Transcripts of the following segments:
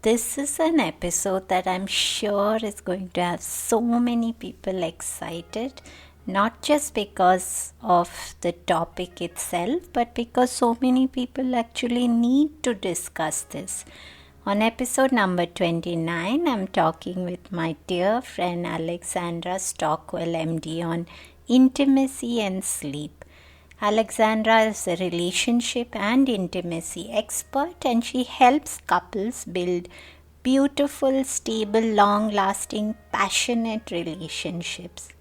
This is an episode that I'm sure is going to have so many people excited, not just because of the topic itself, but because so many people actually need to discuss this. On episode number 29, I'm talking with my dear friend Alexandra Stockwell, MD, on intimacy and sleep. Alexandra is a relationship and intimacy expert, and she helps couples build beautiful, stable, long lasting, passionate relationships.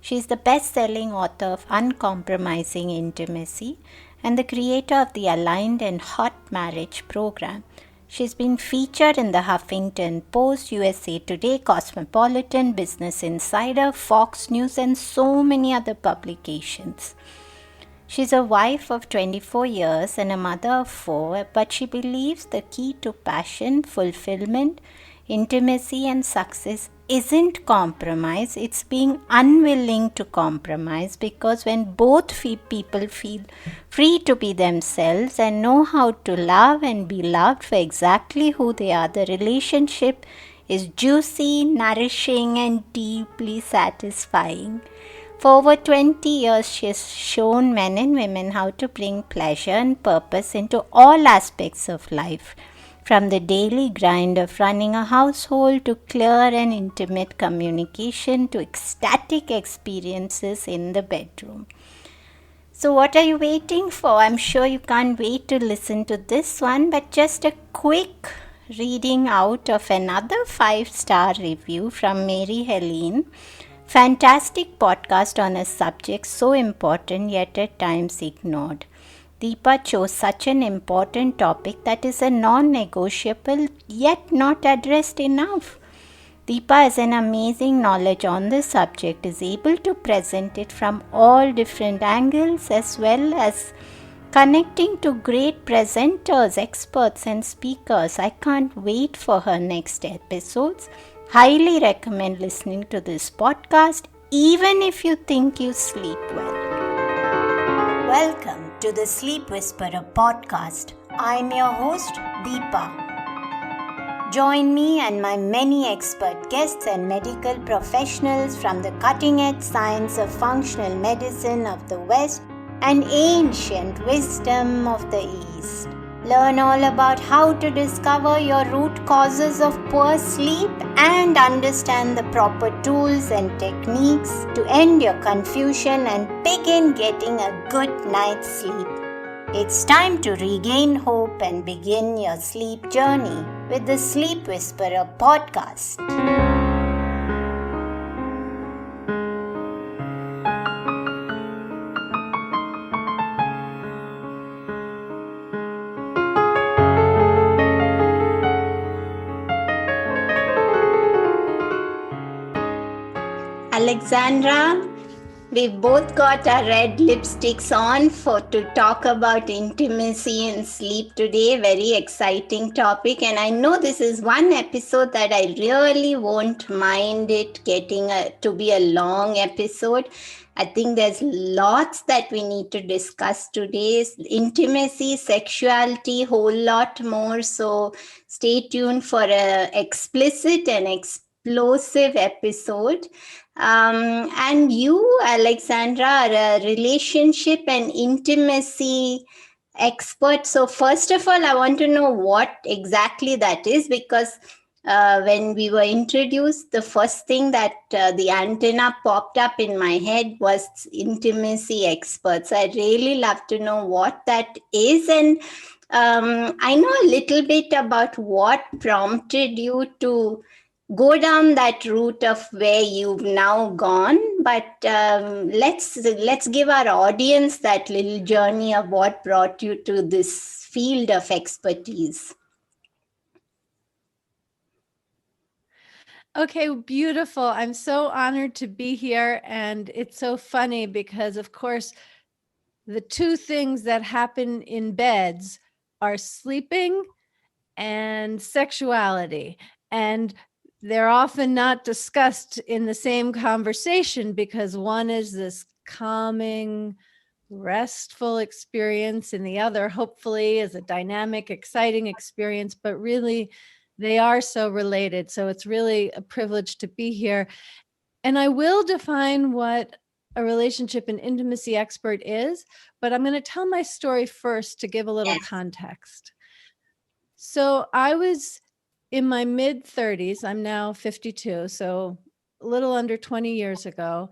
She is the best selling author of Uncompromising Intimacy and the creator of the Aligned and Hot Marriage program. She's been featured in the Huffington Post, USA Today, Cosmopolitan, Business Insider, Fox News, and so many other publications. She's a wife of 24 years and a mother of 4, but she believes the key to passion, fulfillment, intimacy, and success isn't compromise, it's being unwilling to compromise, because when both people feel free to be themselves and know how to love and be loved for exactly who they are, the relationship is juicy, nourishing, and deeply satisfying. For over 20 years, she has shown men and women how to bring pleasure and purpose into all aspects of life, from the daily grind of running a household to clear and intimate communication to ecstatic experiences in the bedroom. So, what are you waiting for? I'm sure you can't wait to listen to this one, but just a quick reading out of another 5-star review from Mary Helene. Fantastic podcast on a subject so important yet at times ignored. Deepa chose such an important topic that is a non-negotiable yet not addressed enough. Deepa has an amazing knowledge on the subject, is able to present it from all different angles as well as connecting to great presenters, experts and speakers. I can't wait for her next episodes. Highly recommend listening to this podcast even if you think you sleep well. Welcome to the Sleep Whisperer podcast. I'm your host, Deepa. Join me and my many expert guests and medical professionals from the cutting-edge science of functional medicine of the West and ancient wisdom of the East. Learn all about how to discover your root causes of poor sleep and understand the proper tools and techniques to end your confusion and begin getting a good night's sleep. It's time to regain hope and begin your sleep journey with the Sleep Whisperer podcast. Alexandra, we've both got our red lipsticks on to talk about intimacy and sleep today. Very exciting topic, and I know this is one episode that I really won't mind it getting to be a long episode. I think there's lots that we need to discuss today. Intimacy, sexuality, whole lot more. So stay tuned for a explicit and explosive episode. And you, Alexandra, are a relationship and intimacy expert. So, first of all, I want to know what exactly that is, because when we were introduced, the first thing that the antenna popped up in my head was intimacy expert. So, I'd really love to know what that is. And I know a little bit about what prompted you to go down that route of where you've now gone, but let's give our audience that little journey of what brought you to this field of expertise. Okay, beautiful. I'm so honored to be here. And it's so funny because, of course, the two things that happen in beds are sleeping and sexuality. And they're often not discussed in the same conversation because one is this calming, restful experience, and the other, hopefully, is a dynamic, exciting experience. But really, They are so related. So it's really a privilege to be here. And I will define what a relationship and intimacy expert is, but I'm going to tell my story first to give a little context. So I was in my mid 30s. I'm now 52. So a little under 20 years ago.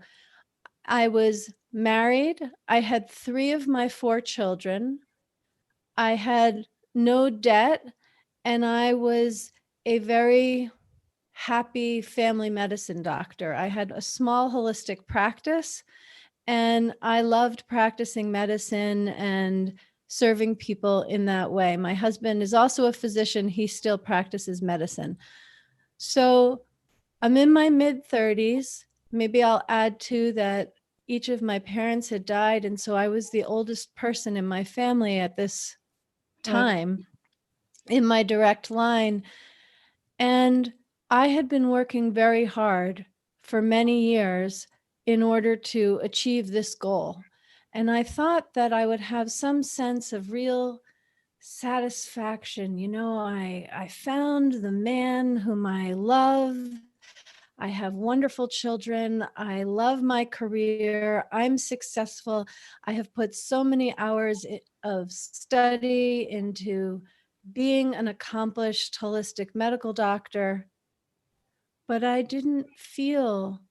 I was married. I had 3 of my 4 children. I had no debt, and I was a very happy family medicine doctor. I had a small holistic practice, and I loved practicing medicine and serving people in that way. My husband is also a physician. He still practices medicine. So I'm in my mid 30s. Maybe I'll add to that each of my parents had died. And so I was the oldest person in my family at this time in my direct line. And I had been working very hard for many years in order to achieve this goal. And I thought that I would have some sense of real satisfaction. I found the man whom I love. I have wonderful children. I love my career. I'm successful. I have put so many hours of study into being an accomplished holistic medical doctor, but I didn't feel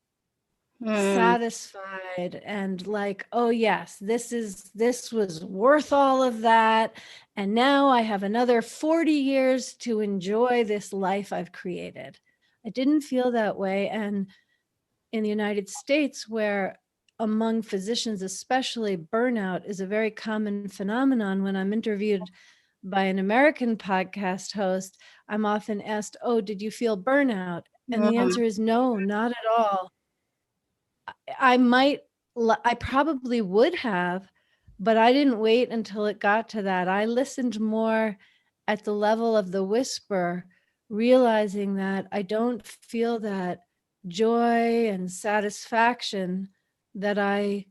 satisfied and like, oh yes, this was worth all of that. And now I have another 40 years to enjoy this life I've created. I didn't feel that way. And in the United States, where among physicians, especially, burnout is a very common phenomenon, when I'm interviewed by an American podcast host, I'm often asked, oh, did you feel burnout? And the answer is no, not at all. I probably would have, but I didn't wait until it got to that. I listened more at the level of the whisper, realizing that I don't feel that joy and satisfaction that I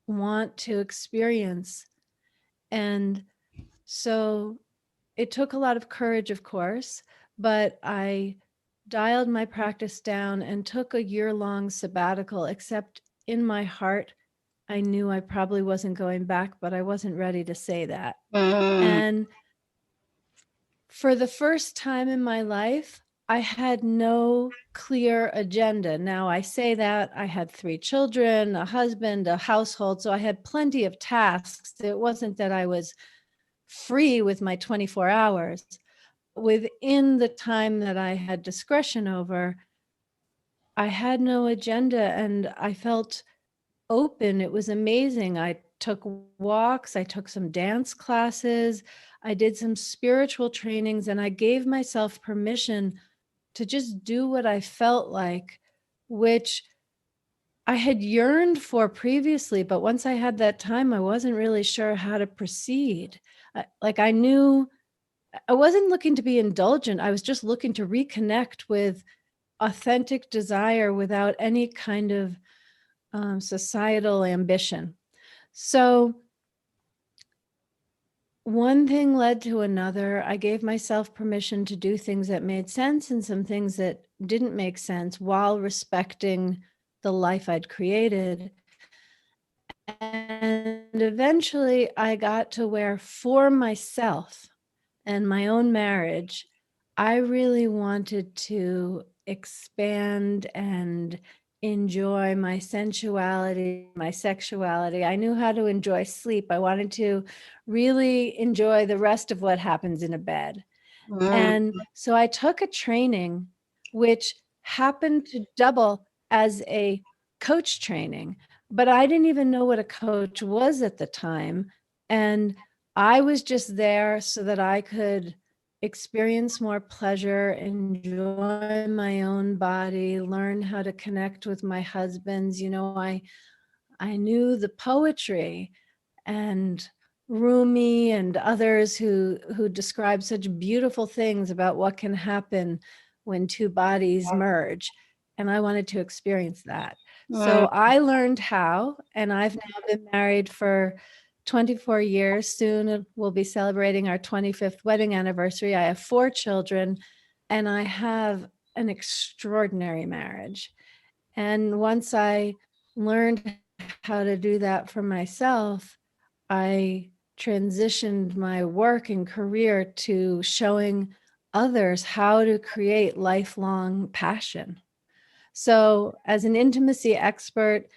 want to experience. And so it took a lot of courage, of course, but I dialed my practice down and took a year-long sabbatical, except in my heart, I knew I probably wasn't going back, but I wasn't ready to say that. And for the first time in my life, I had no clear agenda. Now, I say that I had 3 children, a husband, a household, so I had plenty of tasks. It wasn't that I was free with my 24 hours. Within the time that I had discretion over, I had no agenda and I felt open. It was amazing. I took walks, I took some dance classes, I did some spiritual trainings, and I gave myself permission to just do what I felt like, which I had yearned for previously. But once I had that time, I wasn't really sure how to proceed. I knew I wasn't looking to be indulgent. I was just looking to reconnect with authentic desire without any kind of societal ambition. So one thing led to another. I gave myself permission to do things that made sense and some things that didn't make sense while respecting the life I'd created. And eventually I got to where, for myself and my own marriage, I really wanted to expand and enjoy my sensuality, my sexuality. I knew how to enjoy sleep. I wanted to really enjoy the rest of what happens in a bed. And so I took a training which happened to double as a coach training, but I didn't even know what a coach was at the time. And I was just there so that I could experience more pleasure, enjoy my own body, learn how to connect with my husbands. I knew the poetry, and Rumi and others who describe such beautiful things about what can happen when 2 bodies merge. And I wanted to experience that. So I learned how, and I've now been married for 24 years. Soon we'll be celebrating our 25th wedding anniversary. I have 4 children. and I have an extraordinary marriage. And once I learned how to do that for myself, I transitioned my work and career to showing others how to create lifelong passion. So, as an intimacy expert,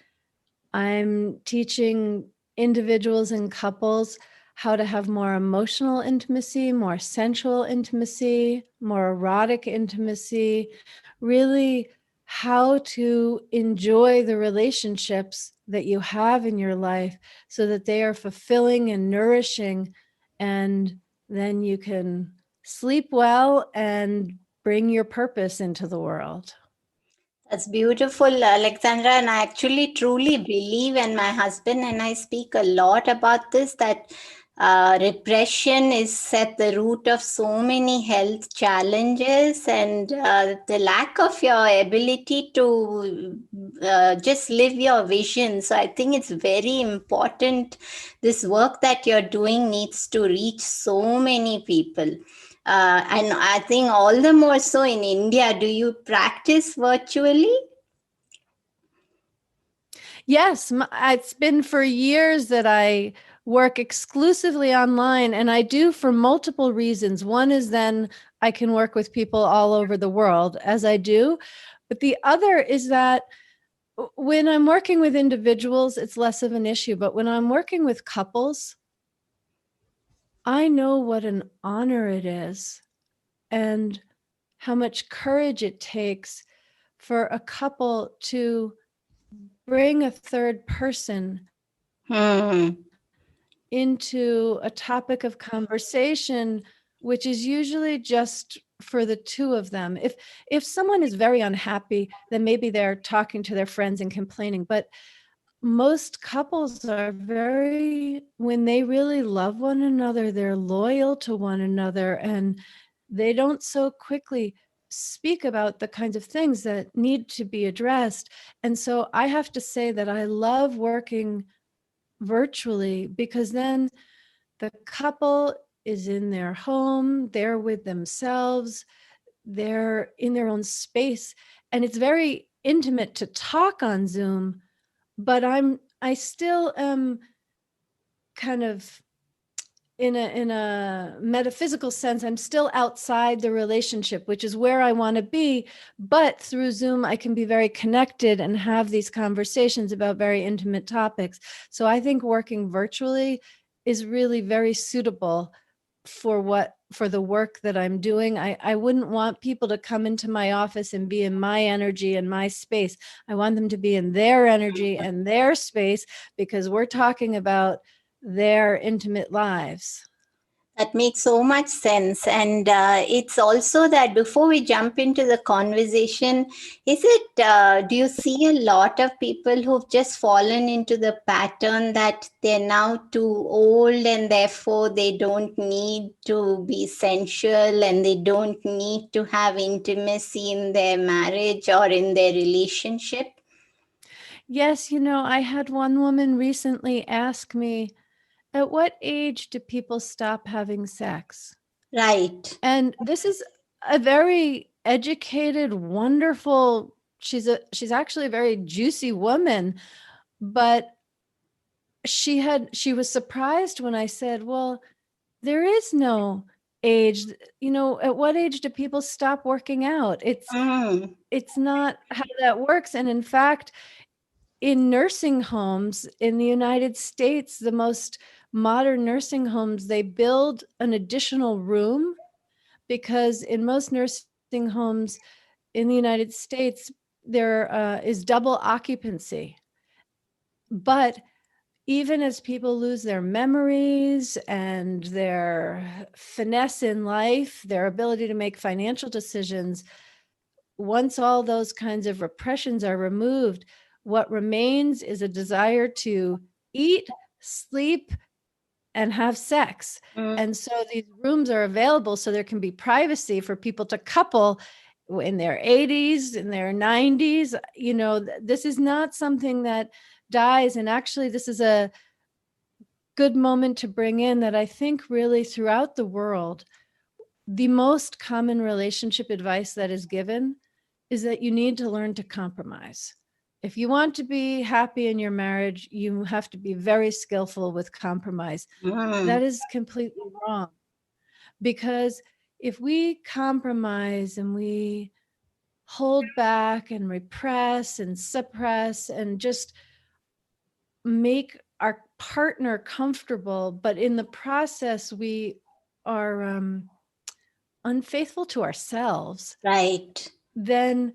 I'm teaching individuals and couples how to have more emotional intimacy, more sensual intimacy, more erotic intimacy, really how to enjoy the relationships that you have in your life so that they are fulfilling and nourishing. And then you can sleep well and bring your purpose into the world. That's beautiful, Alexandra. And I actually truly believe, and my husband and I speak a lot about this, that repression is at the root of so many health challenges, and the lack of your ability to just live your vision. So I think it's very important. This work that you're doing needs to reach so many people. And I think all the more so in India. Do you practice virtually? Yes, it's been for years that I work exclusively online, and I do for multiple reasons. One is then I can work with people all over the world as I do. But the other is that when I'm working with individuals, it's less of an issue. But when I'm working with couples, I know what an honor it is and how much courage it takes for a couple to bring a third person Hmm. into a topic of conversation, which is usually just for the two of them. If someone is very unhappy, then maybe they're talking to their friends and complaining. But most couples are when they really love one another, they're loyal to one another, and they don't so quickly speak about the kinds of things that need to be addressed. And so I have to say that I love working virtually because then the couple is in their home, they're with themselves, they're in their own space, and it's very intimate to talk on Zoom, but I still am kind of in a metaphysical sense, I'm still outside the relationship, which is where I want to be. But through Zoom, I can be very connected and have these conversations about very intimate topics. So I think working virtually is really very suitable for the work that I'm doing. I wouldn't want people to come into my office and be in my energy and my space. I want them to be in their energy and their space because we're talking about their intimate lives. That makes so much sense. And it's also that before we jump into the conversation, do you see a lot of people who've just fallen into the pattern that they're now too old and therefore they don't need to be sensual and they don't need to have intimacy in their marriage or in their relationship? Yes, I had one woman recently ask me, at what age do people stop having sex? Right. And this is a very educated, wonderful, she's actually a very juicy woman, but she was surprised when I said, "Well, there is no age. At what age do people stop working out? Mm. It's not how that works." And in fact, in nursing homes in the United States, the most modern nursing homes, they build an additional room because in most nursing homes in the United States, there is double occupancy. But even as people lose their memories and their finesse in life, their ability to make financial decisions, once all those kinds of repressions are removed, what remains is a desire to eat, sleep, and have sex. Mm. And so these rooms are available so there can be privacy for people to couple in their 80s, in their 90s. This is not something that dies. And actually, this is a good moment to bring in that I think really throughout the world, the most common relationship advice that is given is that you need to learn to compromise. If you want to be happy in your marriage, you have to be very skillful with compromise. That is completely wrong, because if we compromise and we hold back and repress and suppress and just make our partner comfortable, but in the process we are unfaithful to ourselves, Right. then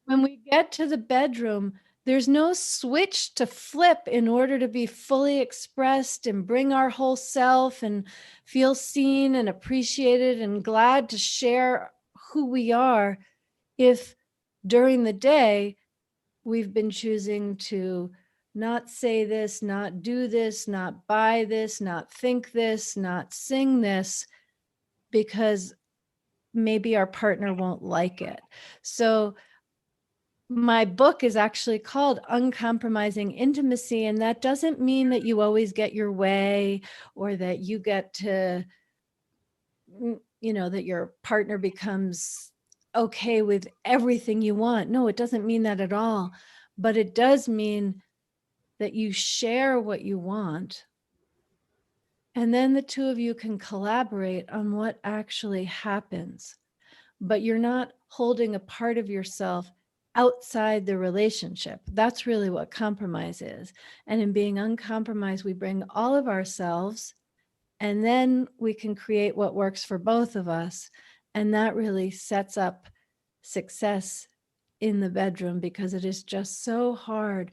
when we get to the bedroom, there's no switch to flip in order to be fully expressed and bring our whole self and feel seen and appreciated and glad to share who we are, if during the day we've been choosing to not say this, not do this, not buy this, not think this, not sing this, because maybe our partner won't like it. So my book is actually called Uncompromising Intimacy, and that doesn't mean that you always get your way or that you get to, that your partner becomes okay with everything you want. No, it doesn't mean that at all. But it does mean that you share what you want, and then the two of you can collaborate on what actually happens. But you're not holding a part of yourself outside the relationship. That's really what compromise is. And in being uncompromised, we bring all of ourselves, and then we can create what works for both of us. And that really sets up success in the bedroom, because it is just so hard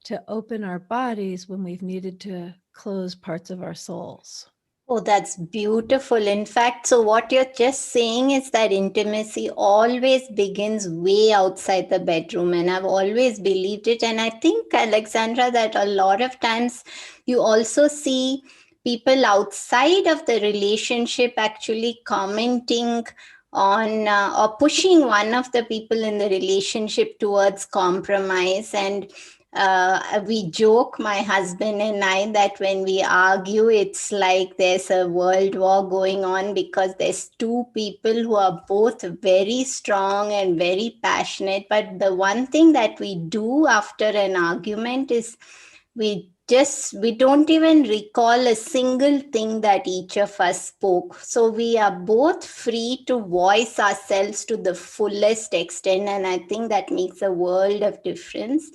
to open our bodies when we've needed to close parts of our souls. Oh, that's beautiful. In fact, so what you're just saying is that intimacy always begins way outside the bedroom. And I've always believed it. And I think, Alexandra, that a lot of times you also see people outside of the relationship actually commenting on or pushing one of the people in the relationship towards compromise. And we joke, my husband and I, that when we argue, it's like there's a world war going on, because there's two people who are both very strong and very passionate. But the one thing that we do after an argument is we don't even recall a single thing that each of us spoke. So we are both free to voice ourselves to the fullest extent, and I think that makes a world of difference.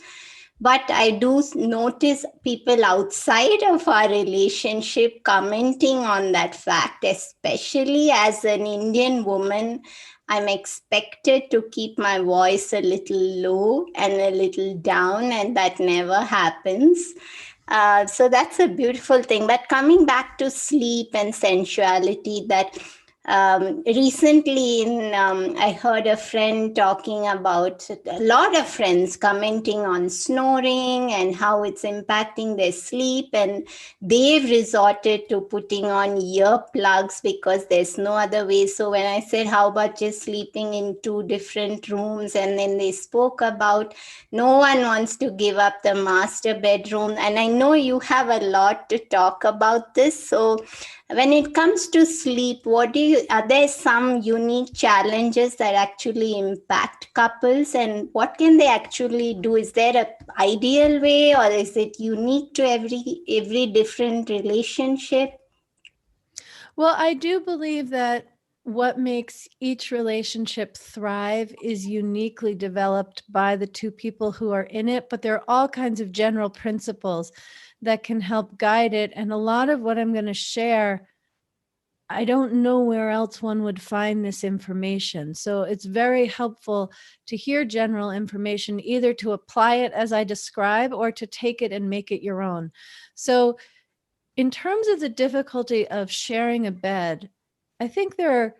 But I do notice people outside of our relationship commenting on that fact, especially as an Indian woman. I'm expected to keep my voice a little low and a little down, and that never happens. So that's a beautiful thing. But coming back to sleep and sensuality, that recently I heard a friend talking about, a lot of friends commenting on snoring and how it's impacting their sleep, and they've resorted to putting on earplugs because there's no other way. So when I said, how about just sleeping in two different rooms, and then they spoke about no one wants to give up the master bedroom. And I know you have a lot to talk about this. So when it comes to sleep, are there some unique challenges that actually impact couples, and what can they actually do? Is there an ideal way, or is it unique to every different relationship? Well, I do believe that what makes each relationship thrive is uniquely developed by the two people who are in it, but there are all kinds of general principles that can help guide it. And a lot of what I'm going to share, I don't know where else one would find this information. So it's very helpful to hear general information, either to apply it as I describe or to take it and make it your own. So in terms of the difficulty of sharing a bed, I think there are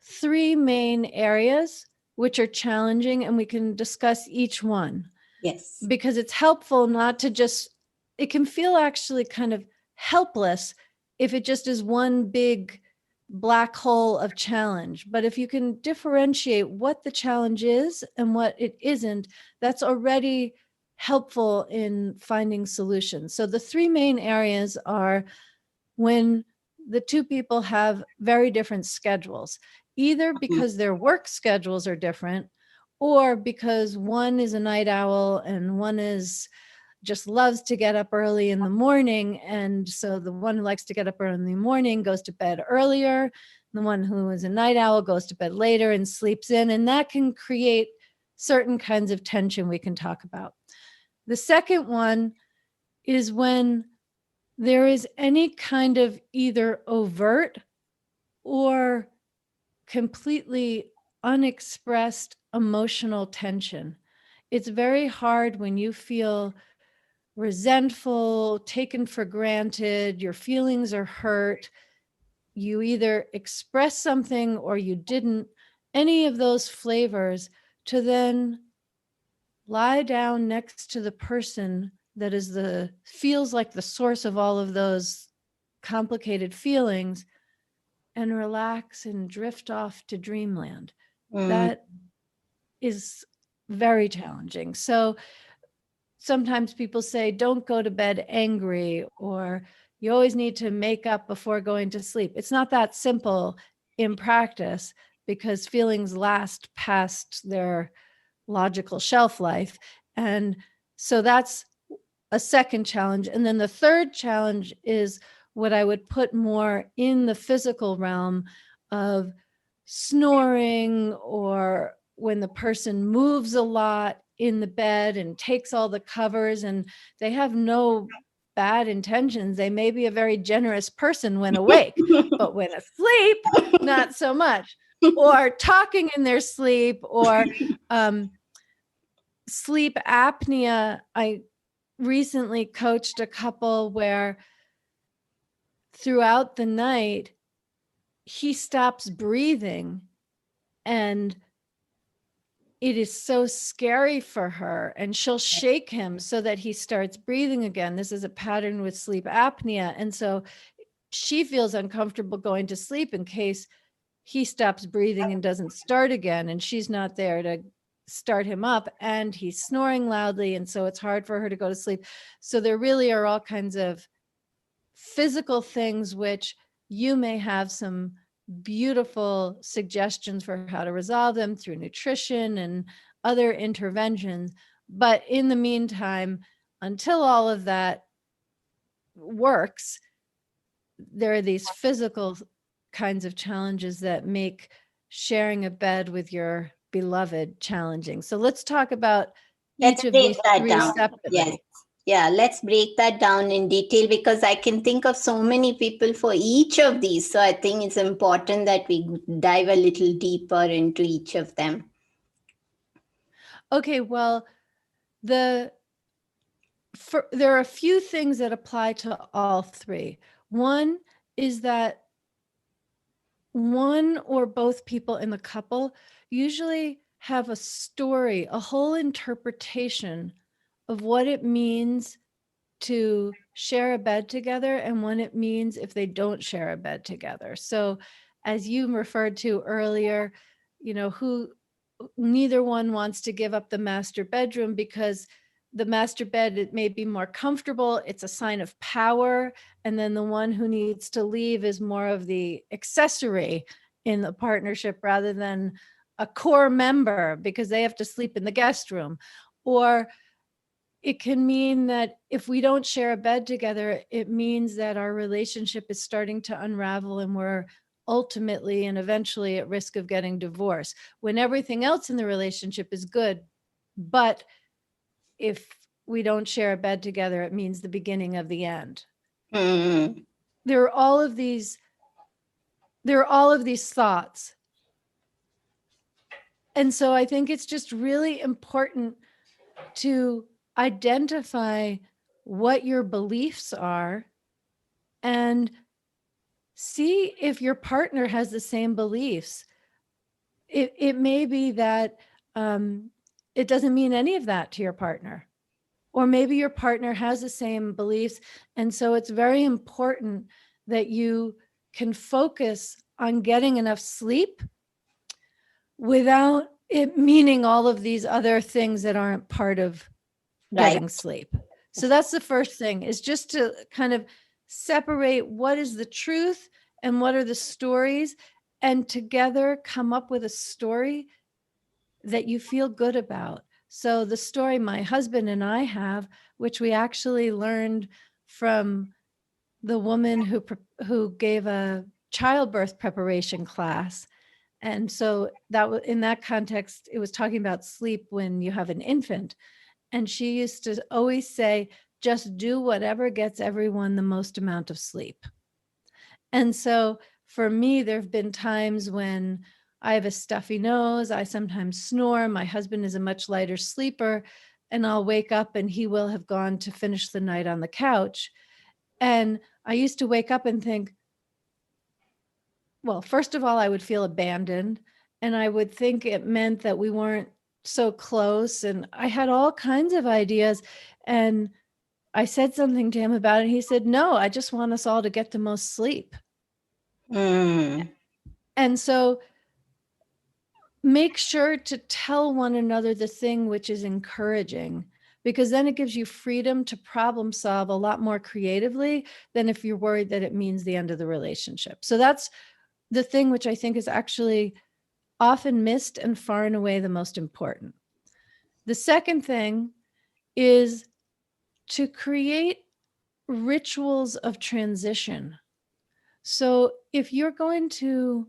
three main areas which are challenging, and we can discuss each one. Yes. Because it's helpful not to just, it can feel actually kind of helpless if it just is one big black hole of challenge. But if you can differentiate what the challenge is and what it isn't, that's already helpful in finding solutions. So the three main areas are when the two people have very different schedules, either because their work schedules are different, or because one is a night owl and one is just loves to get up early in the morning. And so the one who likes to get up early in the morning goes to bed earlier. The one who is a night owl goes to bed later and sleeps in. And that can create certain kinds of tension we can talk about. The second one is when there is any kind of either overt or completely unexpressed emotional tension. It's very hard when you feel resentful, taken for granted, your feelings are hurt, you either express something or you didn't, any of those flavors, to then lie down next to the person that is feels like the source of all of those complicated feelings and relax and drift off to dreamland. That is very challenging. So sometimes people say, don't go to bed angry, or you always need to make up before going to sleep. It's not that simple in practice, because feelings last past their logical shelf life. And so that's a second challenge. And then the third challenge is what I would put more in the physical realm of snoring, or when the person moves a lot in the bed and takes all the covers, and they have no bad intentions. They may be a very generous person when awake, but when asleep, not so much. Or talking in their sleep, or sleep apnea. I recently coached a couple where throughout the night, he stops breathing, and it is so scary for her, and she'll shake him so that he starts breathing again. This is a pattern with sleep apnea. And so she feels uncomfortable going to sleep in case he stops breathing and doesn't start again, and she's not there to start him up, and he's snoring loudly, and so it's hard for her to go to sleep. So there really are all kinds of physical things which you may have some beautiful suggestions for how to resolve them through nutrition and other interventions. But in the meantime, until all of that works, there are these physical kinds of challenges that make sharing a bed with your beloved challenging. So let's talk about each of these three separately. Yes. Yeah, let's break that down in detail, because I can think of so many people for each of these. So I think it's important that we dive a little deeper into each of them. Okay, well, there are a few things that apply to all three. One is that one or both people in the couple usually have a story, a whole interpretation of what it means to share a bed together and what it means if they don't share a bed together. So as you referred to earlier, neither one wants to give up the master bedroom because the master bed, it may be more comfortable. It's a sign of power. And then the one who needs to leave is more of the accessory in the partnership rather than a core member because they have to sleep in the guest room. Or it can mean that if we don't share a bed together, it means that our relationship is starting to unravel and we're ultimately and eventually at risk of getting divorced when everything else in the relationship is good. But if we don't share a bed together, it means the beginning of the end. Mm-hmm. There are all of these thoughts. And so I think it's just really important to identify what your beliefs are and see if your partner has the same beliefs. It may be that it doesn't mean any of that to your partner. Or maybe your partner has the same beliefs. And so it's very important that you can focus on getting enough sleep without it meaning all of these other things that aren't part of getting sleep. So that's the first thing, is just to kind of separate what is the truth and what are the stories, and together come up with a story that you feel good about. So the story my husband and I have, which we actually learned from the woman who gave a childbirth preparation class. And so that in that context, it was talking about sleep when you have an infant. And she used to always say, just do whatever gets everyone the most amount of sleep. And so for me, there have been times when I have a stuffy nose, I sometimes snore. My husband is a much lighter sleeper, and I'll wake up and he will have gone to finish the night on the couch. And I used to wake up and think, well, first of all, I would feel abandoned, and I would think it meant that we weren't so close. And I had all kinds of ideas. And I said something to him about it. And he said, no, I just want us all to get the most sleep. And so make sure to tell one another the thing which is encouraging, because then it gives you freedom to problem solve a lot more creatively than if you're worried that it means the end of the relationship. So that's the thing which I think is actually often missed and far and away the most important. The second thing is to create rituals of transition. So if you're going to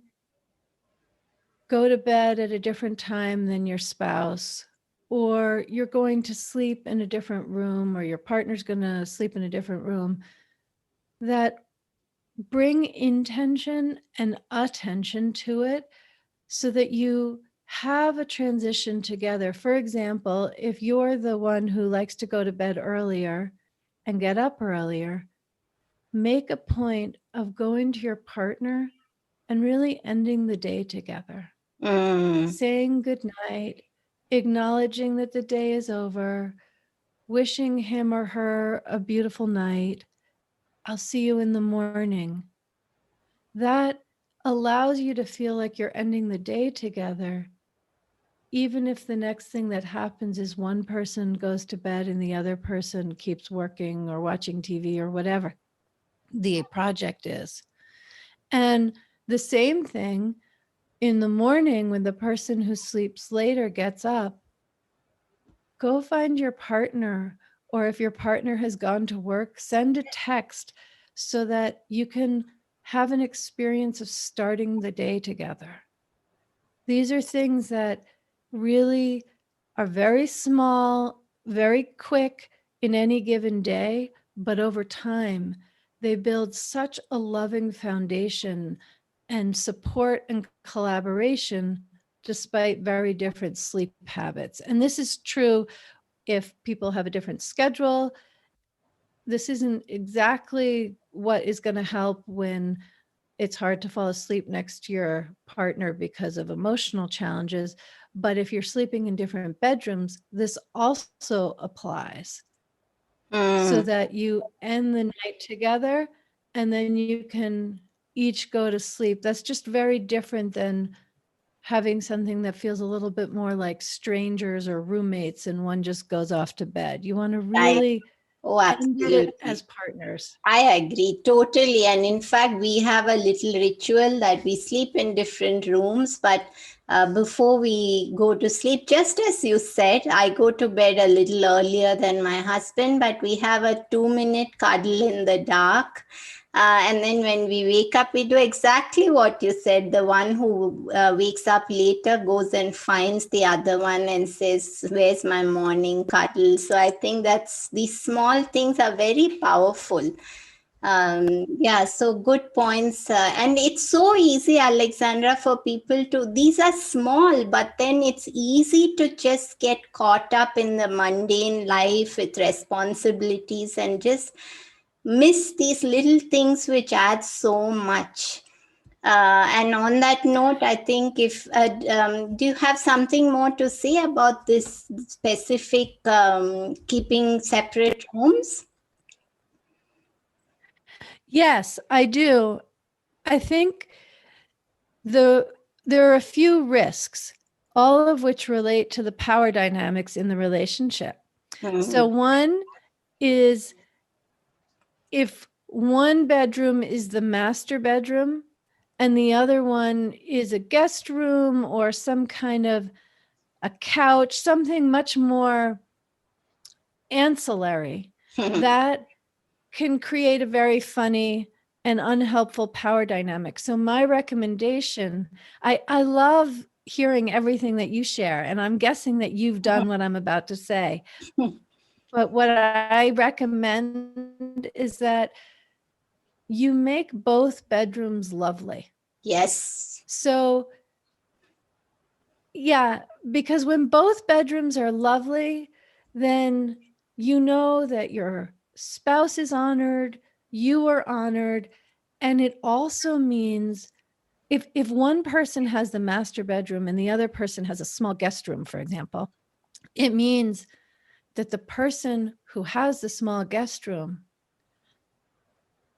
go to bed at a different time than your spouse, or you're going to sleep in a different room, or your partner's going to sleep in a different room, that bring intention and attention to it so that you have a transition together. For example, if you're the one who likes to go to bed earlier and get up earlier, make a point of going to your partner and really ending the day together. Saying goodnight, acknowledging that the day is over, wishing him or her a beautiful night. I'll see you in the morning. That allows you to feel like you're ending the day together, even if the next thing that happens is one person goes to bed and the other person keeps working or watching TV or whatever the project is. And the same thing in the morning when the person who sleeps later gets up, go find your partner, or if your partner has gone to work, send a text so that you can have an experience of starting the day together. These are things that really are very small, very quick in any given day, but over time, they build such a loving foundation and support and collaboration despite very different sleep habits. And this is true if people have a different schedule. This isn't exactly what is going to help when it's hard to fall asleep next to your partner because of emotional challenges. But if you're sleeping in different bedrooms, this also applies. So that you end the night together and then you can each go to sleep. That's just very different than having something that feels a little bit more like strangers or roommates and one just goes off to bed. You want to really end it as partners. I agree totally. And in fact, we have a little ritual that we sleep in different rooms. But before we go to sleep, just as you said, I go to bed a little earlier than my husband, but we have a 2-minute cuddle in the dark. And then when we wake up, we do exactly what you said. The one who wakes up later goes and finds the other one and says, where's my morning cuddle? So I think these small things are very powerful. So good points. And it's so easy, Alexandra, for people these are small, but then it's easy to just get caught up in the mundane life with responsibilities and just miss these little things which add so much. And on that note, I think if do you have something more to say about this specific keeping separate homes? Yes, I do. I think there are a few risks, all of which relate to the power dynamics in the relationship. So one is if one bedroom is the master bedroom and the other one is a guest room or some kind of a couch, something much more ancillary, that can create a very funny and unhelpful power dynamic. So my recommendation, I love hearing everything that you share, and I'm guessing that you've done what I'm about to say. But what I recommend is that you make both bedrooms lovely. Yes. So yeah, because when both bedrooms are lovely, then you know that your spouse is honored, you are honored, and it also means if one person has the master bedroom and the other person has a small guest room, for example, it means that the person who has the small guest room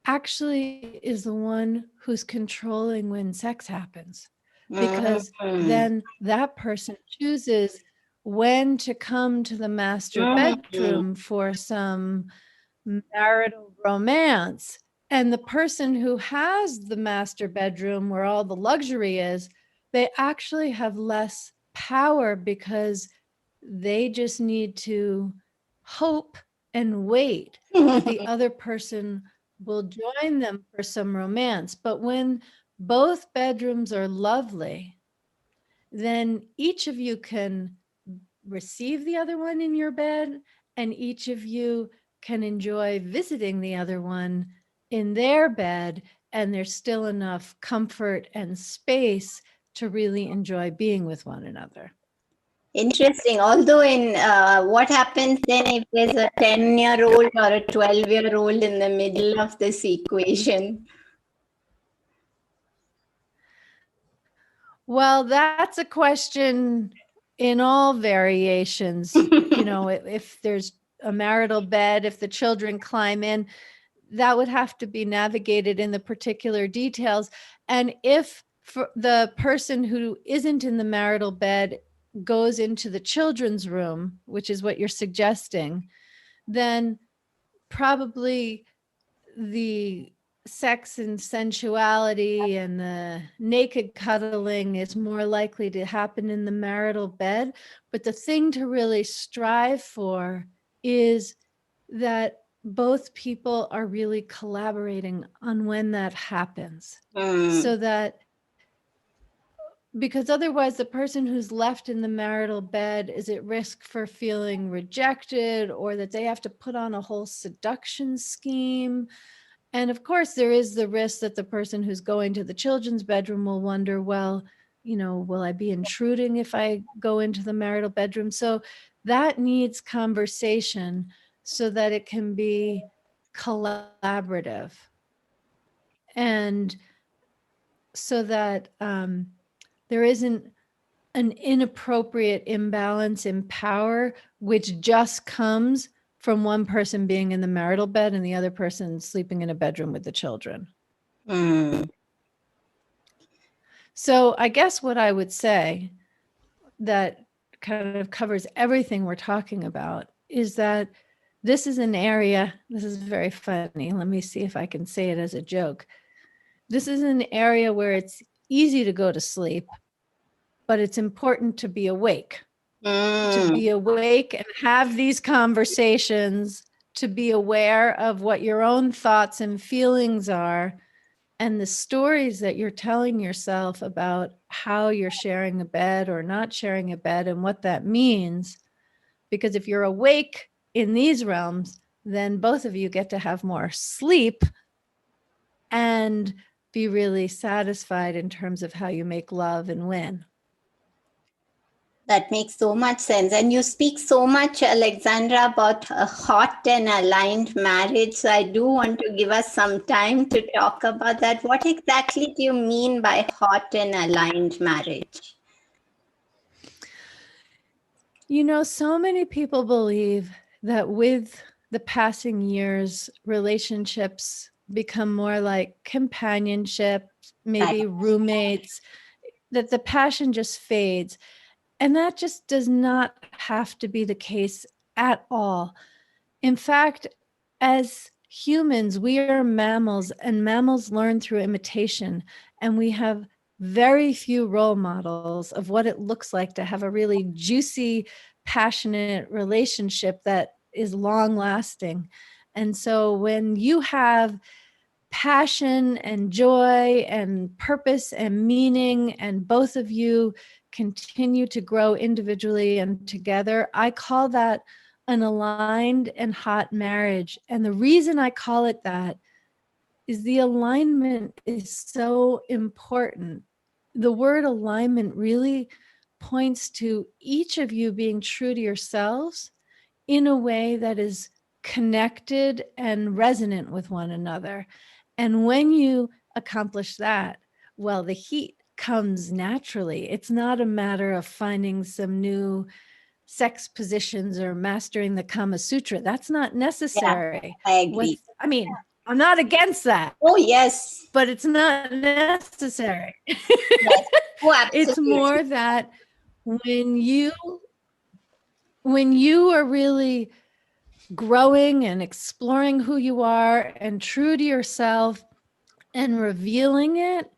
actually is the one who's controlling when sex happens, because then that person chooses when to come to the master bedroom for some marital romance. And the person who has the master bedroom where all the luxury is, they actually have less power because they just need to hope and wait that the other person will join them for some romance. But when both bedrooms are lovely, then each of you can receive the other one in your bed, and each of you can enjoy visiting the other one in their bed, and there's still enough comfort and space to really enjoy being with one another. Interesting. Although, in what happens then if there's a 10-year-old or a 12-year-old in the middle of this equation? Well, that's a question in all variations. You know, if there's a marital bed, if the children climb in, that would have to be navigated in the particular details. And if for the person who isn't in the marital bed goes into the children's room, which is what you're suggesting, then probably the sex and sensuality and the naked cuddling is more likely to happen in the marital bed. But the thing to really strive for is that both people are really collaborating on when that happens. So that, because otherwise the person who's left in the marital bed is at risk for feeling rejected, or that they have to put on a whole seduction scheme. And of course, there is the risk that the person who's going to the children's bedroom will wonder, well, you know, will I be intruding if I go into the marital bedroom? So that needs conversation so that it can be collaborative. And so that there isn't an inappropriate imbalance in power, which just comes from one person being in the marital bed and the other person sleeping in a bedroom with the children. So I guess what I would say that kind of covers everything we're talking about is that this is an area, this is very funny. Let me see if I can say it as a joke. This is an area where it's easy to go to sleep, but it's important to be awake. To be awake and have these conversations, to be aware of what your own thoughts and feelings are, and the stories that you're telling yourself about how you're sharing a bed or not sharing a bed and what that means. Because if you're awake in these realms, then both of you get to have more sleep and be really satisfied in terms of how you make love and win. That makes so much sense. And you speak so much, Alexandra, about a hot and aligned marriage. So I do want to give us some time to talk about that. What exactly do you mean by hot and aligned marriage? You know, so many people believe that with the passing years, relationships become more like companionship, maybe roommates, that the passion just fades. And that just does not have to be the case at all. In fact, as humans, we are mammals, and mammals learn through imitation, and we have very few role models of what it looks like to have a really juicy, passionate relationship that is long lasting. And so when you have passion and joy and purpose and meaning, and both of you continue to grow individually and together, I call that an aligned and hot marriage. And the reason I call it that is the alignment is so important. The word alignment really points to each of you being true to yourselves in a way that is connected and resonant with one another. And when you accomplish that, well, the heat comes naturally. It's not a matter of finding some new sex positions or mastering the Kama Sutra. That's not necessary. I agree. I'm not against that. Oh, yes. But it's not necessary. Yes. Oh, absolutely. It's more that when you are really growing and exploring who you are and true to yourself and revealing it,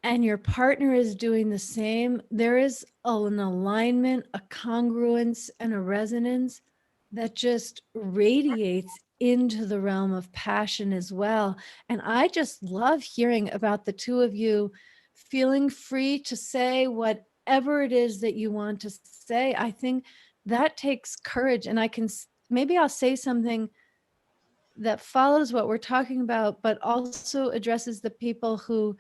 and your partner is doing the same, there is an alignment, a congruence, and a resonance that just radiates into the realm of passion as well. And I just love hearing about the two of you feeling free to say whatever it is that you want to say. I think that takes courage. And maybe I'll say something that follows what we're talking about, but also addresses the people who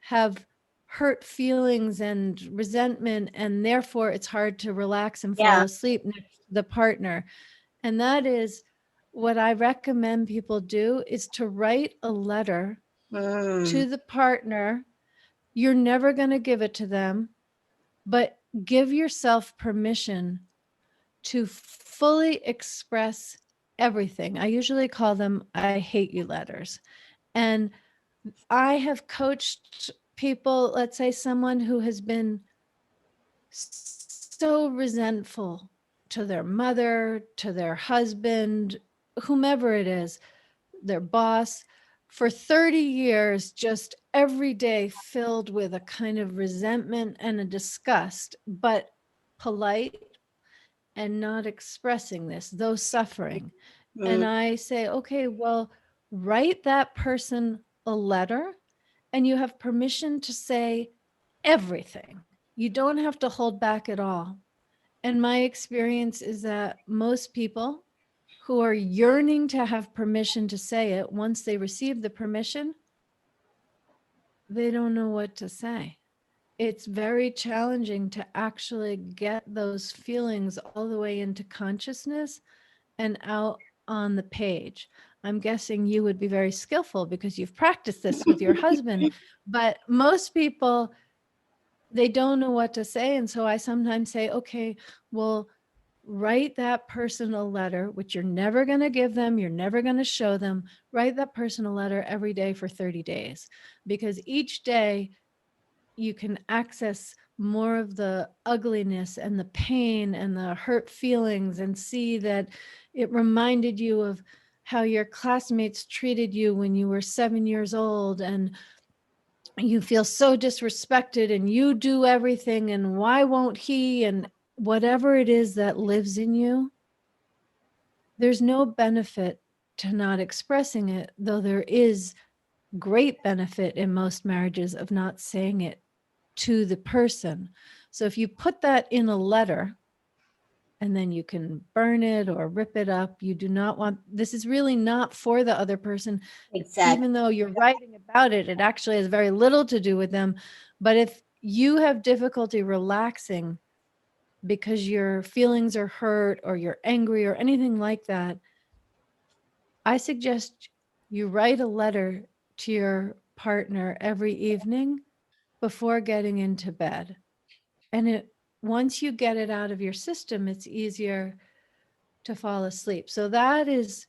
have hurt feelings and resentment, and therefore it's hard to relax and fall asleep next to the partner. And that is what I recommend people do, is to write a letter to the partner. You're never going to give it to them, but give yourself permission to fully express everything. I usually call them I hate you letters. And I have coached people, let's say someone who has been so resentful to their mother, to their husband, whomever it is, their boss, for 30 years, just every day filled with a kind of resentment and a disgust, but polite and not expressing this, though suffering. And I say, okay, well, write that person a letter, and you have permission to say everything. You don't have to hold back at all. And my experience is that most people who are yearning to have permission to say it, once they receive the permission, they don't know what to say. It's very challenging to actually get those feelings all the way into consciousness and out on the page. I'm guessing you would be very skillful because you've practiced this with your husband, but most people, they don't know what to say. And so I sometimes say, okay, well, write that person a letter, which you're never going to give them, you're never going to show them. Write that person a letter every day for 30 days, because each day you can access more of the ugliness and the pain and the hurt feelings, and see that it reminded you of how your classmates treated you when you were 7 years old, and you feel so disrespected, and you do everything, and why won't he, and whatever it is that lives in you. There's no benefit to not expressing it, though there is great benefit in most marriages of not saying it to the person. So if you put that in a letter, and then you can burn it or rip it up, you do not want, this is really not for the other person. Exactly. Even though you're writing about it, it actually has very little to do with them. But if you have difficulty relaxing because your feelings are hurt, or you're angry, or anything like that, I suggest you write a letter to your partner every evening before getting into bed. And once you get it out of your system, it's easier to fall asleep. So that is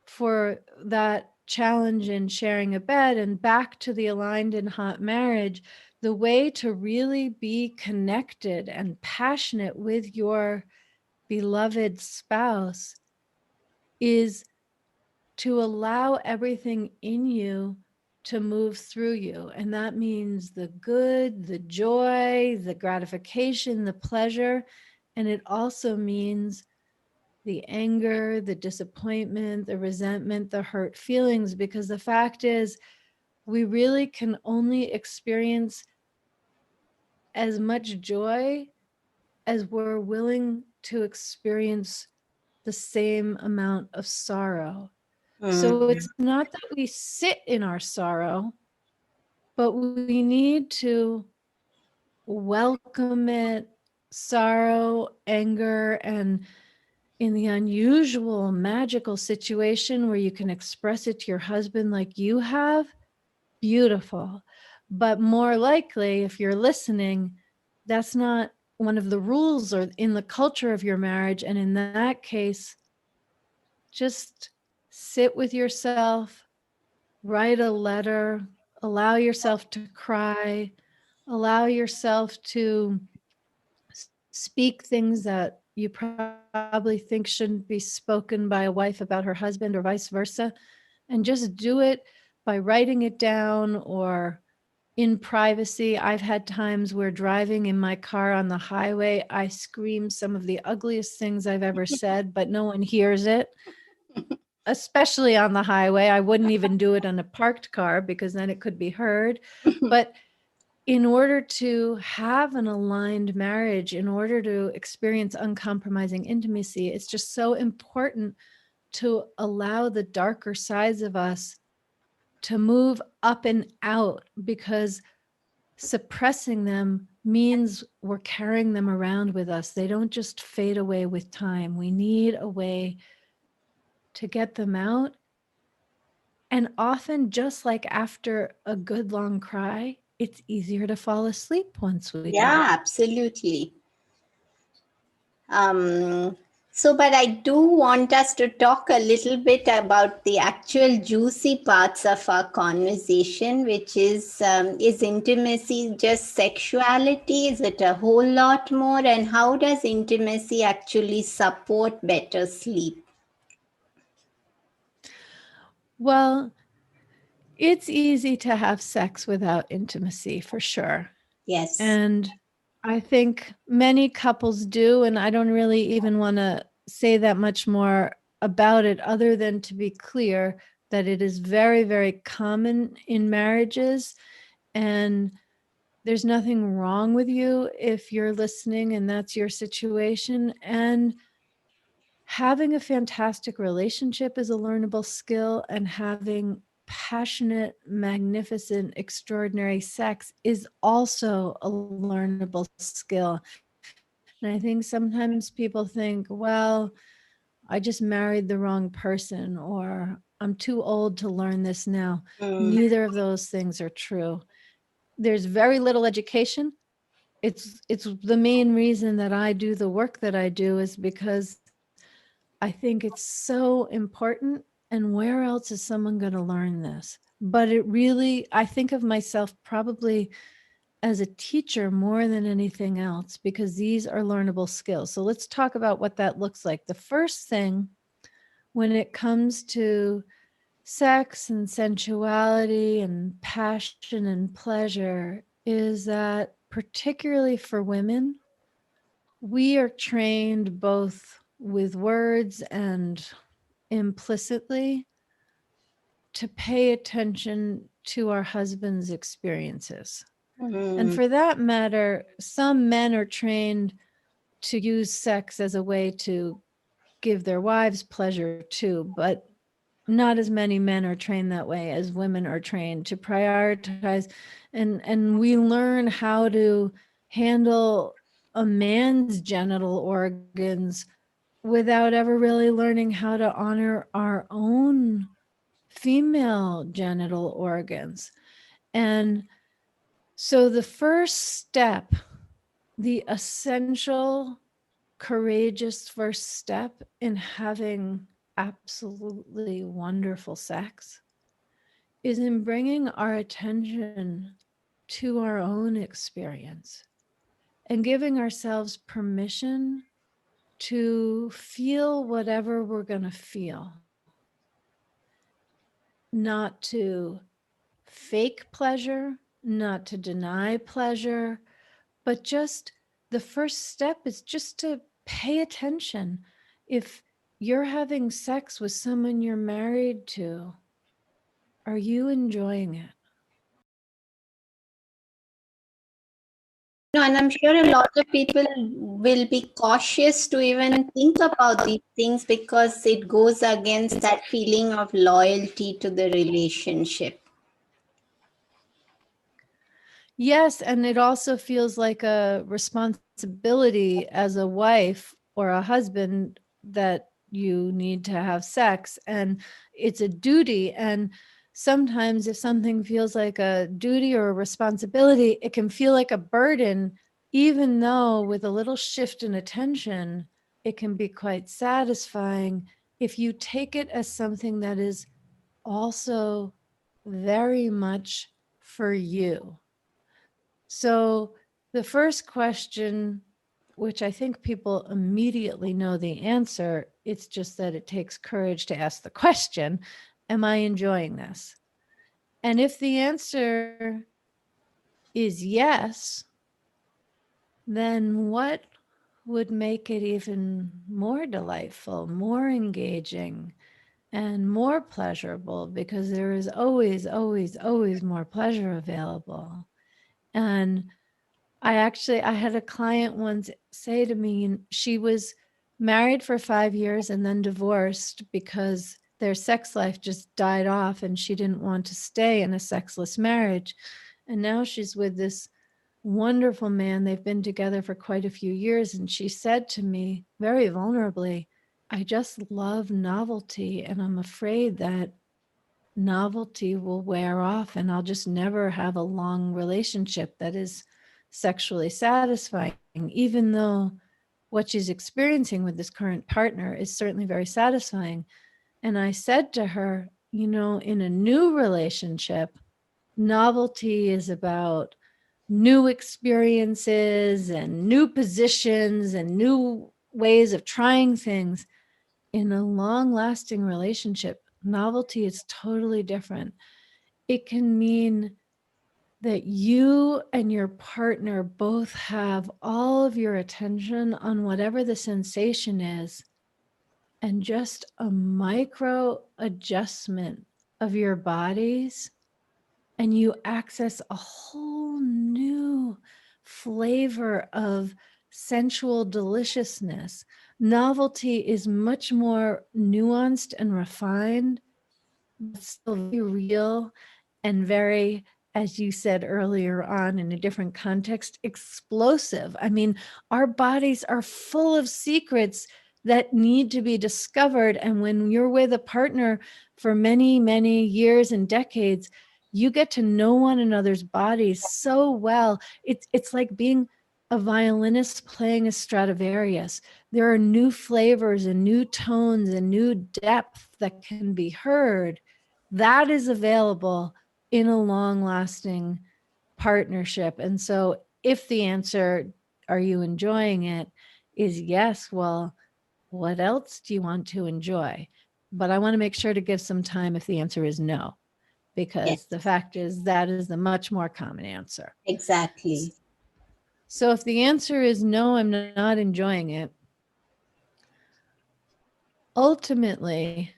for that challenge in sharing a bed. And back to the aligned and hot marriage, the way to really be connected and passionate with your beloved spouse is to allow everything in you to move through you. And that means the good, the joy, the gratification, the pleasure. And it also means the anger, the disappointment, the resentment, the hurt feelings, because the fact is, we really can only experience as much joy as we're willing to experience the same amount of sorrow. So it's not that we sit in our sorrow, but we need to welcome it, sorrow, anger, and in the unusual, magical situation where you can express it to your husband like you have, beautiful. But more likely, if you're listening, that's not one of the rules or in the culture of your marriage. And in that case, just sit with yourself, write a letter, allow yourself to cry, allow yourself to speak things that you probably think shouldn't be spoken by a wife about her husband or vice versa. And just do it by writing it down or in privacy. I've had times where driving in my car on the highway, I scream some of the ugliest things I've ever said, but no one hears it, especially on the highway. I wouldn't even do it on a parked car because then it could be heard. But in order to have an aligned marriage, in order to experience uncompromising intimacy, it's just so important to allow the darker sides of us to move up and out, because suppressing them means we're carrying them around with us. They don't just fade away with time. We need a way to get them out. And often, just like after a good long cry, it's easier to fall asleep once we do Yeah, it. absolutely. But I do want us to talk a little bit about the actual juicy parts of our conversation, which is intimacy just sexuality? Is it a whole lot more? And how does intimacy actually support better sleep? Well, it's easy to have sex without intimacy, for sure. Yes. And I think many couples do, and I don't really even want to say that much more about it, other than to be clear that it is very, very common in marriages. And there's nothing wrong with you if you're listening and that's your situation. And having a fantastic relationship is a learnable skill, and having passionate, magnificent, extraordinary sex is also a learnable skill. And I think sometimes people think, well, I just married the wrong person, or I'm too old to learn this now. Neither of those things are true. There's very little education. It's the main reason that I do the work that I do, is because I think it's so important. And where else is someone going to learn this? But it really, I think of myself probably as a teacher more than anything else, because these are learnable skills. So let's talk about what that looks like. The first thing, when it comes to sex and sensuality and passion and pleasure, is that particularly for women, we are trained both with words and implicitly to pay attention to our husband's experiences. And for that matter, some men are trained to use sex as a way to give their wives pleasure too, but not as many men are trained that way as women are trained to prioritize. And we learn how to handle a man's genital organs without ever really learning how to honor our own female genital organs. And so the first step, the essential, courageous first step in having absolutely wonderful sex, is in bringing our attention to our own experience and giving ourselves permission to feel whatever we're going to feel. not to fake pleasure, not to deny pleasure, but just the first step is just to pay attention. If you're having sex with someone you're married to, are you enjoying it? No, and I'm sure a lot of people will be cautious to even think about these things because it goes against that feeling of loyalty to the relationship. Yes, and it also feels like a responsibility as a wife or a husband that you need to have sex, and it's a duty. And sometimes if something feels like a duty or a responsibility, it can feel like a burden, even though with a little shift in attention, it can be quite satisfying if you take it as something that is also very much for you. So the first question, which I think people immediately know the answer, it's just that it takes courage to ask the question, am I enjoying this? And if the answer is yes, then what would make it even more delightful, more engaging, and more pleasurable? Because there is always, always, always more pleasure available. And I had a client once say to me, she was married for 5 years and then divorced because their sex life just died off and she didn't want to stay in a sexless marriage. And now she's with this wonderful man. They've been together for quite a few years. And she said to me very vulnerably, I just love novelty and I'm afraid that novelty will wear off and I'll just never have a long relationship that is sexually satisfying, even though what she's experiencing with this current partner is certainly very satisfying. And I said to her, you know, in a new relationship, novelty is about new experiences and new positions and new ways of trying things. In a long-lasting relationship, novelty is totally different. It can mean that you and your partner both have all of your attention on whatever the sensation is, and just a micro adjustment of your bodies, and you access a whole new flavor of sensual deliciousness. Novelty is much more nuanced and refined, but still very real and very, as you said earlier on in a different context, explosive. I mean, our bodies are full of secrets that need to be discovered. And when you're with a partner for many, many years and decades, you get to know one another's bodies so well. It's like being a violinist playing a Stradivarius. There are new flavors and new tones and new depth that can be heard. That is available in a long-lasting partnership. And so if the answer, are you enjoying it, is yes, well, what else do you want to enjoy? But I want to make sure to give some time if the answer is no, because Yes, the fact is that is the much more common answer. exactly. So if the answer is no, I'm not enjoying it, ultimately,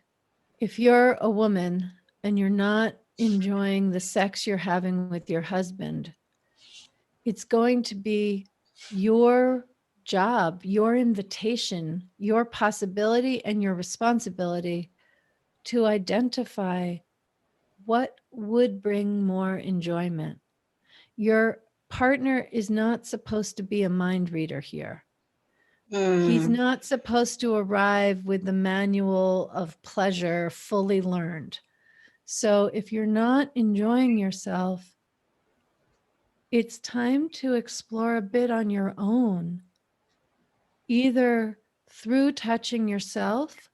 if you're a woman and you're not enjoying the sex you're having with your husband, it's going to be your job, your invitation, your possibility, and your responsibility to identify what would bring more enjoyment. Your partner is not supposed to be a mind reader here. He's Mm. not supposed to arrive with the manual of pleasure fully learned. So if you're not enjoying yourself, it's time to explore a bit on your own, either through touching yourself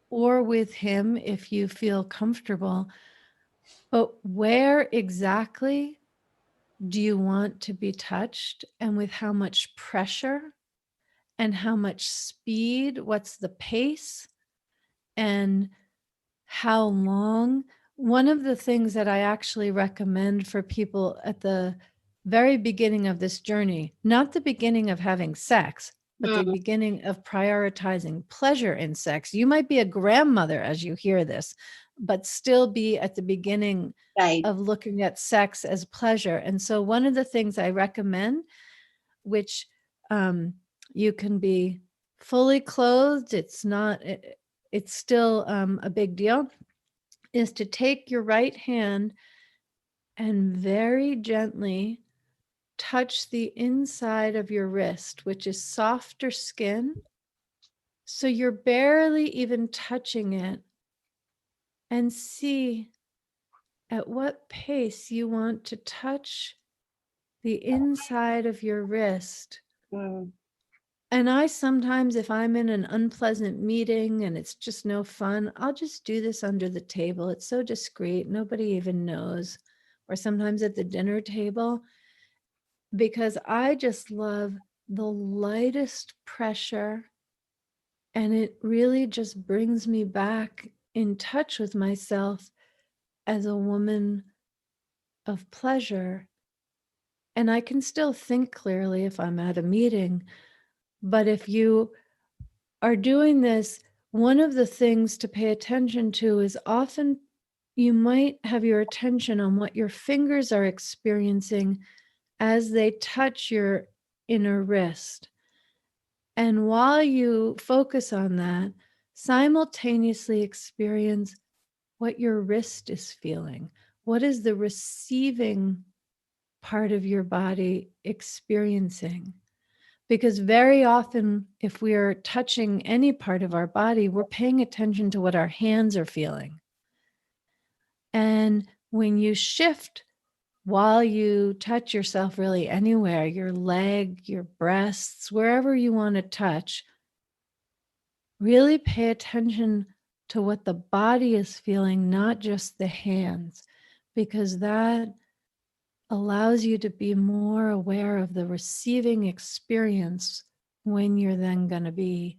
or with him if you feel comfortable. But where exactly do you want to be touched, and with how much pressure and how much speed? What's the pace and how long? one of the things that I actually recommend for people at the very beginning of this journey, not the beginning of having sex, but the beginning of prioritizing pleasure in sex. You might be a grandmother as you hear this, but still be at the beginning Right. of looking at sex as pleasure. And so one of the things I recommend, which you can be fully clothed, it's still a big deal, is to take your right hand and very gently touch the inside of your wrist, which is softer skin. So you're barely even touching it, and see at what pace you want to touch the inside of your wrist. And I sometimes, if I'm in an unpleasant meeting and it's just no fun, I'll just do this under the table. It's so discreet, nobody even knows. Or sometimes at the dinner table, because I just love the lightest pressure, and it really just brings me back in touch with myself as a woman of pleasure. And I can still think clearly if I'm at a meeting, but if you are doing this, one of the things to pay attention to is often you might have your attention on what your fingers are experiencing as they touch your inner wrist. And while you focus on that, simultaneously experience what your wrist is feeling. What is the receiving part of your body experiencing? Because very often, if we are touching any part of our body, we're paying attention to what our hands are feeling. And when you shift while you touch yourself, really anywhere, your leg, your breasts, wherever you want to touch, really pay attention to what the body is feeling, not just the hands, because that allows you to be more aware of the receiving experience when you're then going to be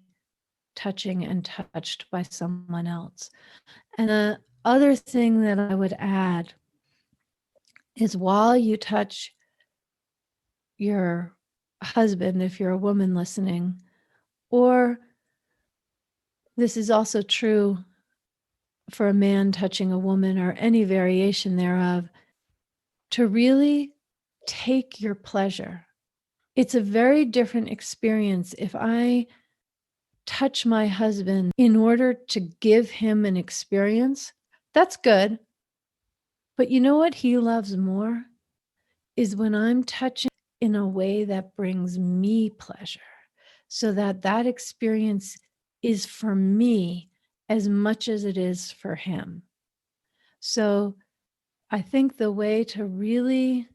touching and touched by someone else. And the other thing that I would add is while you touch your husband, if you're a woman listening, or this is also true for a man touching a woman or any variation thereof, to really take your pleasure. It's a very different experience if I touch my husband in order to give him an experience. That's good. But you know what he loves more is when I'm touching in a way that brings me pleasure, so that that experience is for me as much as it is for him. So I think the way to really,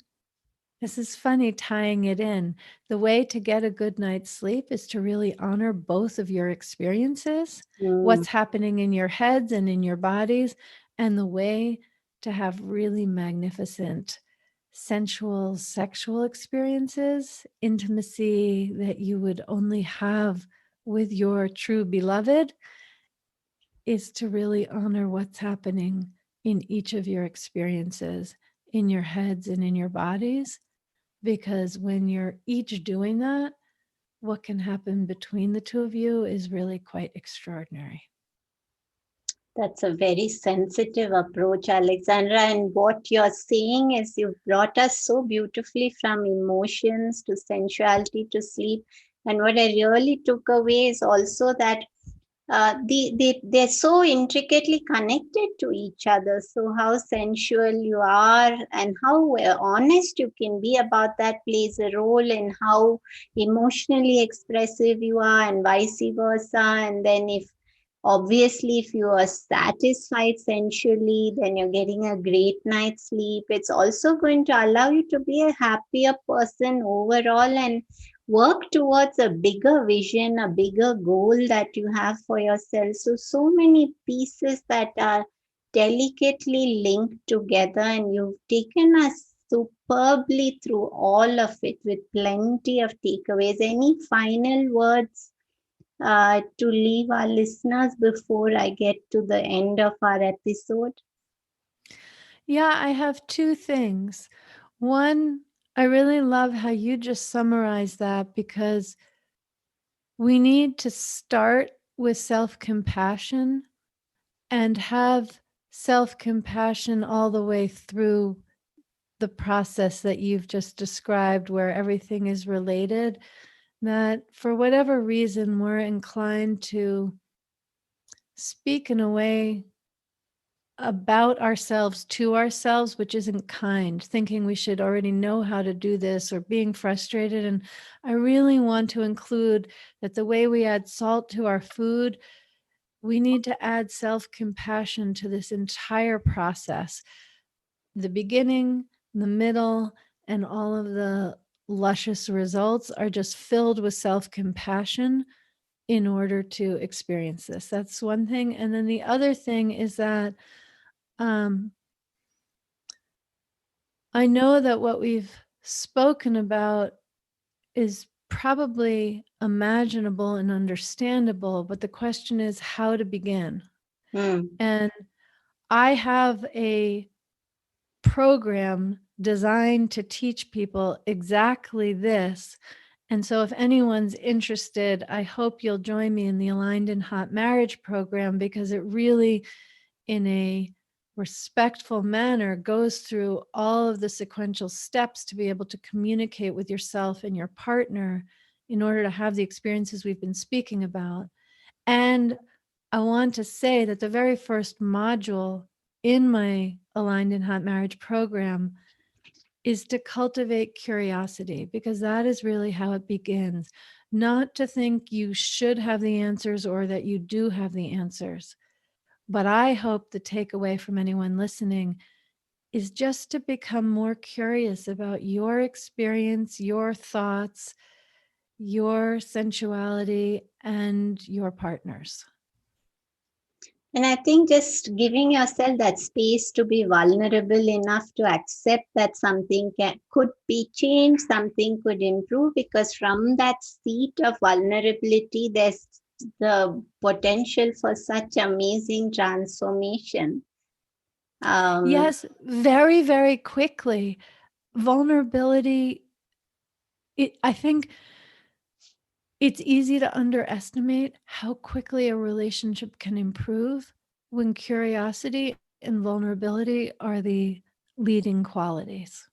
this is funny tying it in, the way to get a good night's sleep is to really honor both of your experiences, what's happening in your heads and in your bodies, and the way to have really magnificent sensual sexual experiences, intimacy that you would only have with your true beloved, is to really honor what's happening in each of your experiences, in your heads and in your bodies. Because when you're each doing that, what can happen between the two of you is really quite extraordinary. That's a very sensitive approach, Alexandra. And what you're saying is you've brought us so beautifully from emotions to sensuality to sleep. And what I really took away is also that they're so intricately connected to each other. So how sensual you are and how honest you can be about that plays a role in how emotionally expressive you are, and vice versa. And then if you are satisfied sensually, then you're getting a great night's sleep. It's also going to allow you to be a happier person overall and work towards a bigger vision, a bigger goal that you have for yourself. So many pieces that are delicately linked together, and you've taken us superbly through all of it with plenty of takeaways. Any final words to leave our listeners before I get to the end of our episode? Yeah, I have two things. One, I really love how you just summarized that, because we need to start with self-compassion and have self-compassion all the way through the process that you've just described, where everything is related, that for whatever reason we're inclined to speak in a way about ourselves to ourselves, which isn't kind, thinking we should already know how to do this, or being frustrated. And I really want to include that the way we add salt to our food, we need to add self-compassion to this entire process. The beginning, the middle, and all of the luscious results are just filled with self-compassion in order to experience this. That's one thing. And then the other thing is that I know that what we've spoken about is probably imaginable and understandable, but the question is how to begin. And I have a program designed to teach people exactly this. And so if anyone's interested, I hope you'll join me in the Aligned and Hot Marriage program, because it really, in a respectful manner, goes through all of the sequential steps to be able to communicate with yourself and your partner in order to have the experiences we've been speaking about. And I want to say that the very first module in my Aligned and Hot Marriage program is to cultivate curiosity, because that is really how it begins. Not to think you should have the answers or that you do have the answers. But I hope the takeaway from anyone listening is just to become more curious about your experience, your thoughts, your sensuality, and your partners. And I think just giving yourself that space to be vulnerable enough to accept that something could be changed, something could improve, because from that seat of vulnerability, there's the potential for such amazing transformation. Yes, very, very quickly. Vulnerability, I think it's easy to underestimate how quickly a relationship can improve when curiosity and vulnerability are the leading qualities.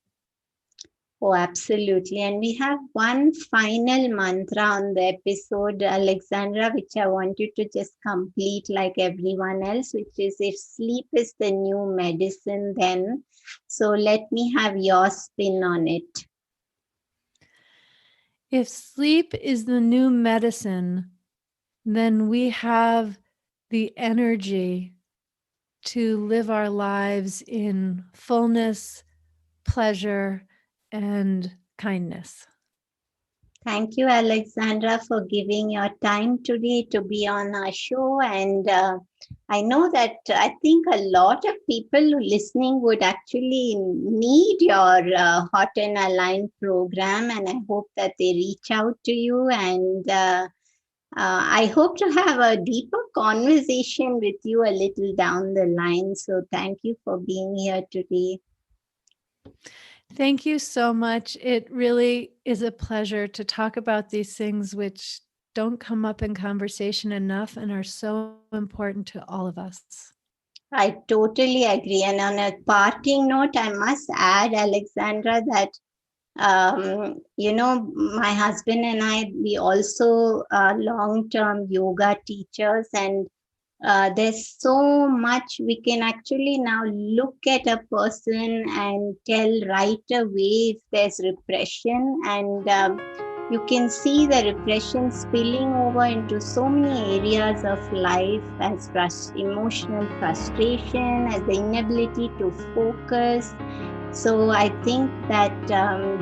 Oh, absolutely. And we have one final mantra on the episode, Alexandra, which I want you to just complete like everyone else, which is, if sleep is the new medicine, then. So let me have your spin on it. If sleep is the new medicine, then we have the energy to live our lives in fullness, pleasure, and kindness. Thank you, Alexandra, for giving your time today to be on our show. And I know that I think a lot of people listening would actually need your Hot and Aligned program. And I hope that they reach out to you. And I hope to have a deeper conversation with you a little down the line. So thank you for being here today. Thank you so much. It really is a pleasure to talk about these things which don't come up in conversation enough and are so important to all of us. I totally agree. And on a parting note, I must add, Alexandra, that my husband and I, we also are long-term yoga teachers, and there's so much we can actually now look at a person and tell right away if there's repression, and you can see the repression spilling over into so many areas of life, as emotional frustration, as the inability to focus. So I think that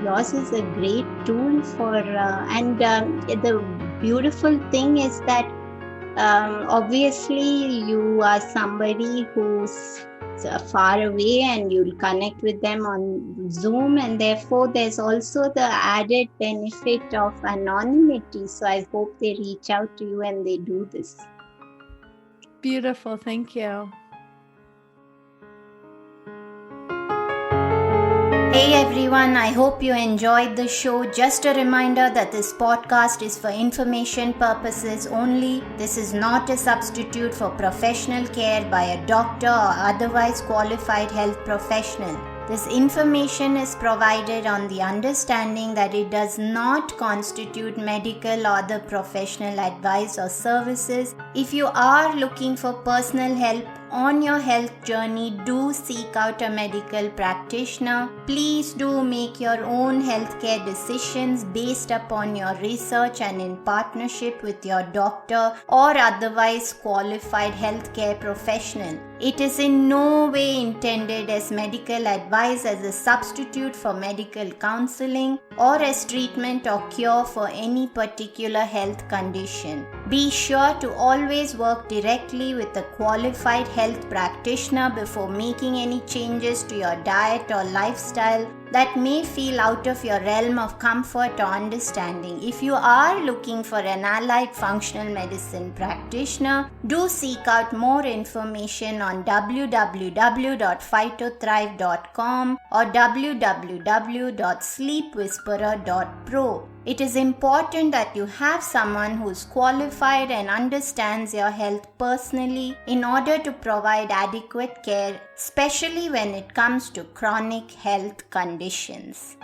yours is a great tool for, the beautiful thing is that obviously you are somebody who's far away and you'll connect with them on Zoom, and therefore there's also the added benefit of anonymity. So I hope they reach out to you and they do this. Beautiful. Thank you. everyone. I hope you enjoyed the show. Just a reminder that this podcast is for information purposes only. This is not a substitute for professional care by a doctor or otherwise qualified health professional. This information is provided on the understanding that it does not constitute medical or other professional advice or services. If you are looking for personal help on your health journey, do seek out a medical practitioner. Please do make your own healthcare decisions based upon your research and in partnership with your doctor or otherwise qualified healthcare professional. It is in no way intended as medical advice, as a substitute for medical counseling, or as treatment or cure for any particular health condition. Be sure to always work directly with a qualified health practitioner before making any changes to your diet or lifestyle that may feel out of your realm of comfort or understanding. If you are looking for an allied functional medicine practitioner, do seek out more information on www.phytothrive.com or www.sleepwhisperer.pro. It is important that you have someone who is qualified and understands your health personally in order to provide adequate care, especially when it comes to chronic health conditions.